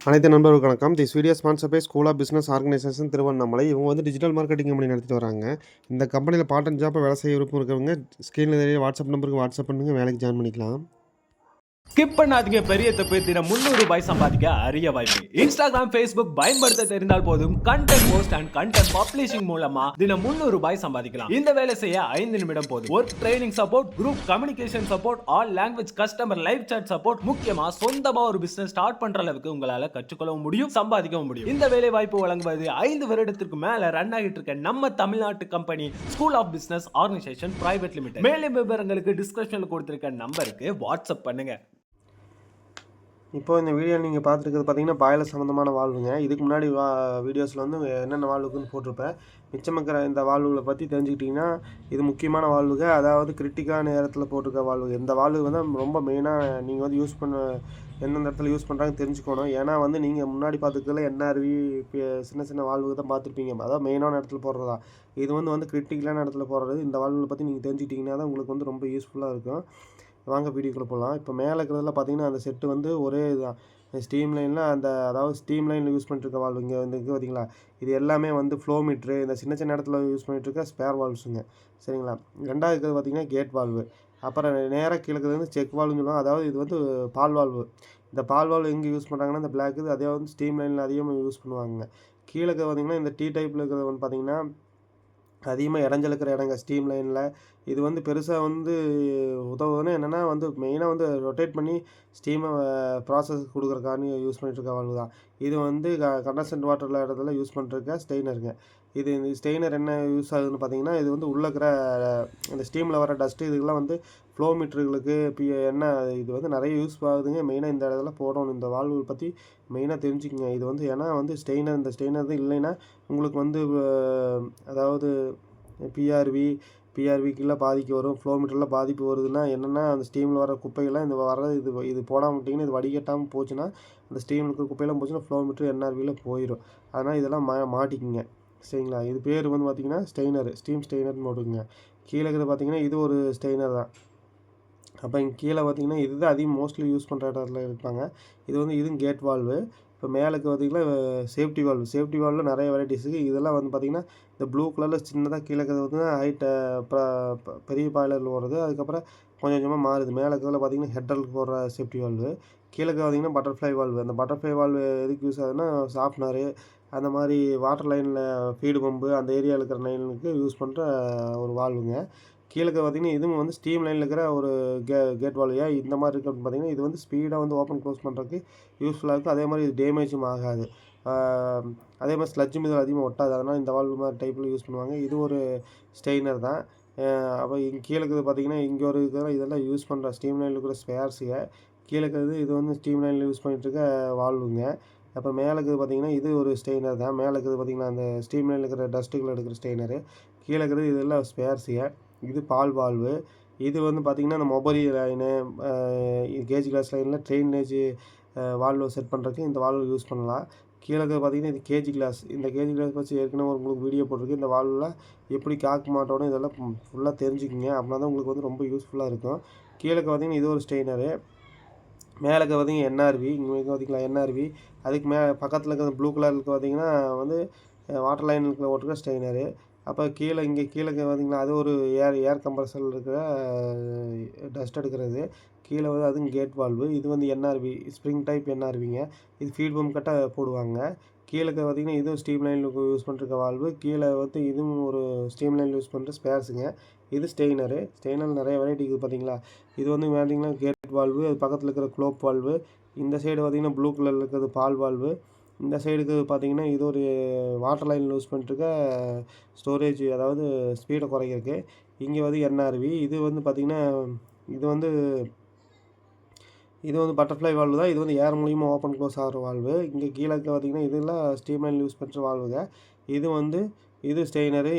அனைத்து நண்பர்களுக்கு வணக்கம். This video sponsor by school of business organisation Tiruvannamalai. இவங்க வந்து டிஜிட்டல் மார்க்கெட்டிங் கம்பெனி நடத்திட்டு வராங்க. இந்த கம்பெனியில் பார்ட் டைம் ஜாப் வேலை செய்ய விருப்பம் இருக்கவங்க ஸ்க்ரீனில் தெரிய வாட்ஸ்அப் நம்பருக்கு வாட்ஸ்அப் பண்ணுங்க, வேலைக்கு ஜாயின் பண்ணிக்கலாம். ஸ்கிப் பண்ணாதீங்க. பெரிய தப்பு. தினம் ₹300 சம்பாதிக்க அரிய வாய்ப்பு. இன்ஸ்டாகிராம், Facebook பயன்படுத்த தெரிந்தால் போதும். Content post and content publishing மூலமா தினம் ₹300 சம்பாதிக்கலாம். இந்த வேலை செய்ய 5 நிமிடம் போதும். Work training support, group communication support, all language customer live chat support. முக்கியமா சொந்தமா ஒரு பிசினஸ் ஸ்டார்ட் பண்ற அளவுக்கு உங்களால கற்றுக்கொள்ளவும் முடியும், சம்பாதிக்கவும் முடியும். இந்த வேலை வாய்ப்பு வழங்குவது 5 வருடத்திற்கு மேல ரன் ஆகிட்டு இருக்க நம்ம தமிழ்நாட்டு company school of business organisation private limited. மேலும் விவரங்களுக்கு டிஸ்கிரிப்ஷன்ல கொடுத்திருக்க நம்பருக்கு வாட்ஸ்அப் பண்ணுங்க. இப்போ இந்த வீடியோ நீங்கள் பார்த்துருக்கிறது பார்த்தீங்கன்னா பாய்லர் சம்மந்தமான வால்வுங்க. இதுக்கு முன்னாடி வீடியோஸில் வந்து என்னென்ன வால்வுக்குன்னு போட்டிருப்பேன். மிச்சமக்கிற இந்த வால்வுகளை பற்றி தெரிஞ்சுக்கிட்டிங்கன்னா இது முக்கியமான வால்வுங்க. அதாவது கிரிட்டிக்கான நேரத்தில் போட்டிருக்க வால்வு. இந்த வால்வு வந்து ரொம்ப மெயினாக நீங்கள் வந்து யூஸ் பண்ண எந்தெந்த இடத்துல யூஸ் பண்ணுறாங்க தெரிஞ்சுக்கணும். ஏன்னா வந்து நீங்கள் முன்னாடி பார்த்துக்கிறதுல என்ஆர்வி சின்ன சின்ன வால்வு தான் பார்த்துருப்பீங்க. அதாவது மெயினான இடத்துல போடுறதா. இது வந்து கிரிட்டிக்கலான இடத்துல போடுறது. இந்த வால்வுகளை பற்றி நீங்கள் தெரிஞ்சுக்கிட்டிங்கன்னா தான் உங்களுக்கு வந்து ரொம்ப யூஸ்ஃபுல்லாக இருக்கும். வாங்க வீடியோக்குள்ளே போகலாம். இப்போ மேலே இருக்கிறதுல பார்த்தீங்கன்னா அந்த செட்டு வந்து ஒரே இதுதான். ஸ்டீம் லைனில் அதாவது ஸ்டீம் லைனில் யூஸ் பண்ணிட்டுருக்க வால்வு இங்கே வந்து இருக்குது பார்த்தீங்களா. இது எல்லாமே வந்து ஃப்ளோ மீட்ரு, இந்த சின்ன சின்ன இடத்துல யூஸ் பண்ணிட்டுருக்க ஸ்பேர் வால்வ்ஸுங்க. சரிங்களா. ரெண்டாவது இருக்கிறது பார்த்தீங்கன்னா கேட் வால்வு. அப்புறம் நேராக கீழே இருக்கிறது வந்து செக் வால்வுன்னு சொல்லுவாங்க. அதாவது இது வந்து பால் வால்வு. இந்த பால் வால்வு எங்கே யூஸ் பண்ணுறாங்கன்னா இந்த பிளாக் இது அதே வந்து ஸ்டீம் லைனில் அதிகமாக யூஸ் பண்ணுவாங்க. கீழே இருக்கிறது பார்த்தீங்கன்னா இந்த டி டைப்பில் இருக்கிறது வந்து பார்த்தீங்கன்னா அதிகமாக இடைஞ்சல் இருக்கிற இடங்க ஸ்டீம் லைனில். இது வந்து பெருசாக வந்து உதவுதுன்னு என்னென்னா வந்து மெயினாக வந்து ரொட்டேட் பண்ணி ஸ்டீமை ப்ராசஸ் கொடுக்குறக்காண்டி யூஸ் பண்ணிகிட்ருக்க வால்வு தான். இது வந்து கண்டன்சன்ட் வாட்டரில் இடத்துல யூஸ் பண்ணிருக்க ஸ்டெய்னருங்க. இந்த ஸ்டெய்னர் என்ன யூஸ் ஆகுதுன்னு பார்த்தீங்கன்னா இது வந்து உள்ளே இருக்கிற இந்த ஸ்டீமில் வர டஸ்ட்டு இதுக்கெல்லாம் வந்து ஃப்ளோ மீட்டர்களுக்கு என்ன இது வந்து நிறைய யூஸ் ஆகுதுங்க. மெயினாக இந்த இடத்துல போடணும். இந்த வால்வு பற்றி மெயினாக தெரிஞ்சுக்கங்க. இது வந்து ஏன்னா வந்து இந்த ஸ்டெய்னர் தான் இல்லைன்னா உங்களுக்கு வந்து அதாவது பிஆர்விக்கெல்லாம் பாதிப்பு வரும். ஃப்ளோ மீட்டரில் பாதிப்பு வருதுன்னா என்னென்னா அந்த ஸ்டீமில் வர குப்பைகள்லாம் இது போடாமல் விட்டிங்கன்னா இது வடிகட்டாமல் போச்சுன்னா அந்த ஸ்டீமில் இருக்கிற குப்பையெல்லாம் போச்சுன்னா ஃப்ளோ மீட்டர் என்ஆர்வியில் போயிடும். அதனால் இதெல்லாம் மாட்டிக்கிங்க. சரிங்களா. இது பேர் வந்து பார்த்திங்கன்னா ஸ்டீம் ஸ்டெய்னர்னு போட்டுக்குங்க. கீழே இருக்கிறது பார்த்திங்கன்னா இது ஒரு ஸ்டெய்னர் தான். அப்போ இங்கே கீழே பார்த்திங்கன்னா இதுதான் அதிகம் மோஸ்ட்லி யூஸ் பண்ணுற இடத்துல இருப்பாங்க. இதுவும் கேட் வால்வு. இப்போ மேலுக்கு பார்த்திங்கன்னா சேஃப்டி வால்வில் நிறைய வெரைட்டிஸ் இருக்குது. இதெல்லாம் வந்து பார்த்திங்கன்னா இந்த ப்ளூ கலரில் சின்னதாக கீழே இருக்கிறது வந்து ஹைட்டை பெரிய பாய்லரில் போடுறது. அதுக்கப்புறம் கொஞ்சம் கொஞ்சமாக மாறுது. மேலே இருக்கிறதுல பார்த்திங்கன்னா ஹெட்டருக்கு போடுற சேஃப்டி வால்வு. கீழே பார்த்திங்கன்னா பட்டர்ஃப்ளை வால்வு. அந்த பட்டர்ஃப்ளை வால்வு எதுக்கு யூஸ் ஆகுதுன்னா சாஃப்ட்னரு அந்த மாதிரி வாட்டர் லைனில் ஃபீடு பம்பு அந்த ஏரியாவில் இருக்கிற லைனுக்கு யூஸ் பண்ணுற ஒரு வால்வுங்க. கீழே பார்த்திங்கன்னா இதுவும் வந்து ஸ்டீம் லைனில் இருக்கிற ஒரு கேட் வால்வு. இந்த மாதிரி இருக்குது அப்படின்னு பார்த்திங்கன்னா இது வந்து ஸ்பீடாக வந்து ஓப்பன் க்ளோஸ் பண்ணுறதுக்கு யூஸ்ஃபுல்லாக இருக்கும். அதே மாதிரி இது டேமேஜும் ஆகாது. அதே மாதிரி ஸ்லட்ஜ் மீது அதிகமாக ஒட்டாது. அதனால் இந்த வால்வு மாதிரி டைப்பில் யூஸ் பண்ணுவாங்க. இது ஒரு ஸ்டெய்னர் தான். அப்போ இங்கே கீழே இருக்கிறது பார்த்திங்கன்னா இங்கே ஒரு இதெல்லாம் யூஸ் பண்ணுற ஸ்டீம் லைனில் இருக்கிற ஸ்பேர்ஸுங்க. கீழே இருக்கிறது இது வந்து ஸ்டீம் லைனில் யூஸ் பண்ணிகிட்ருக்க வால்வுங்க. அப்போ மேலே இருக்கிறது பார்த்திங்கன்னா இது ஒரு ஸ்டெய்னர் தான். மேலே இருக்கிறது பார்த்திங்கன்னா அந்த ஸ்டீம் லைனில் இருக்கிற டஸ்ட்டுகளை எடுக்கிற ஸ்டெய்னரு. கீழே இருக்கிறது இதெல்லாம் ஸ்பேர்ஸுங்க. இது பால் வால்வு. இது வந்து பார்த்திங்கன்னா இந்த மொபைல் லைனு கேஜ் கிளாஸ் லைனில் ட்ரெயினேஜ் வால்வு செட் பண்ணுறதுக்கு இந்த வால்வு யூஸ் பண்ணலாம். கீழே இருக்கிறது பார்த்திங்கன்னா இது கேஜி கிளாஸ். இந்த கேஜி கிளாஸ் வச்சு ஏற்கனவே உங்களுக்கு வீடியோ போட்டிருக்கு. இந்த வால்வில் எப்படி காக்க மாட்டோன்னு இதெல்லாம் ஃபுல்லாக தெரிஞ்சுக்கிங்க. அப்படின்னா தான் உங்களுக்கு வந்து ரொம்ப யூஸ்ஃபுல்லாக இருக்கும். கீழே பார்த்திங்கன்னா இது ஒரு ஸ்டெய்னரு. மேலே பார்த்திங்கன்னா என்ஆர்வி. இங்கே பார்த்திங்களா என்ஆர்வி. அதுக்கு பக்கத்தில் இருக்கிற ப்ளூ கலருக்கு பார்த்திங்கன்னா வந்து வாட்டர் லைனுக்கு ஓட்டுற ஸ்டெய்னரு. அப்போ கீழே பார்த்திங்கன்னா அது ஒரு ஏர் கம்ப்ரஸரில் இருக்கிற டஸ்ட் எடுக்கிறது. கீழே வந்து அதுவும் கேட் வால்வு. இது வந்து என்ஆர்வி ஸ்ப்ரிங் டைப் என்ஆர்விங்க. இது ஃபீட் பம்ப் கட்ட போடுவாங்க. கீழே பார்த்திங்கன்னா இதுவும் ஸ்டீம் லைனில் யூஸ் பண்ணிருக்க வால்வு. கீழே வந்து இதுவும் ஒரு ஸ்டீம் லைனில் யூஸ் பண்ணுற ஸ்பேர்ஸுங்க. இது ஸ்டெய்னர் நிறைய வெரைட்டி இருக்குது பார்த்தீங்களா. இது வந்து பார்த்திங்கன்னா கேட் வால்வு. அது பக்கத்தில் இருக்கிற க்ளோப் வால்வு. இந்த சைடு பார்த்திங்கன்னா ப்ளூ கலரில் இருக்கிறது பால் வால்வு. இந்த சைடுக்கு பார்த்திங்கன்னா இது ஒரு வாட்டர் லைனில் யூஸ் பண்ணிட்டுருக்க ஸ்டோரேஜ், அதாவது ஸ்பீடை குறைக்கிறதுக்கு. இங்கே வந்து என்ஆர்வி. இது வந்து பார்த்திங்கன்னா இது வந்து பட்டர்ஃப்ளை வால்வு தான். இது வந்து ஏர் மூலியமாக ஓப்பன் க்ளோஸ் ஆகிற வால்வு. இங்கே கீழே பார்த்திங்கன்னா இதெல்லாம் ஸ்டீம் லைனில் யூஸ் பண்ணுற வால்வுங்க. இது ஸ்டெய்னரு.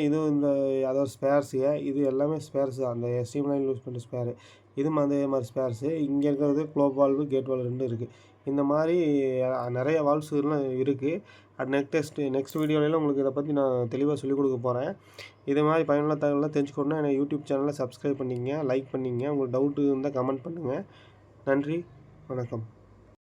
அதாவது ஸ்பேர்ஸுங்க. இது எல்லாமே ஸ்பேர்ஸ் தான். அந்த ஸ்டீம் லைனில் யூஸ் பண்ணுற ஸ்பேரு. இதுவும் அதே மாதிரி ஸ்பேர்ஸு. இங்கே இருக்கிறது க்ளோப் வால்வு, கேட் வால்வு 2 இருக்குது. இந்த மாதிரி நிறைய வால்வ்ஸ்லாம் இருக்குது. நெக்ஸ்ட் வீடியோவில் உங்களுக்கு இதை பற்றி நான் தெளிவாக சொல்லிக் கொடுக்க போகிறேன். இது மாதிரி பயனுள்ள தகவலாம் தெரிஞ்சுக்கணுன்னா என்னை யூடியூப் சேனலை சப்ஸ்கிரைப் பண்ணிங்க, லைக் பண்ணிங்க. உங்களுக்கு டவுட்டு இருந்தால் கமெண்ட் பண்ணுங்கள். நன்றி, வணக்கம்.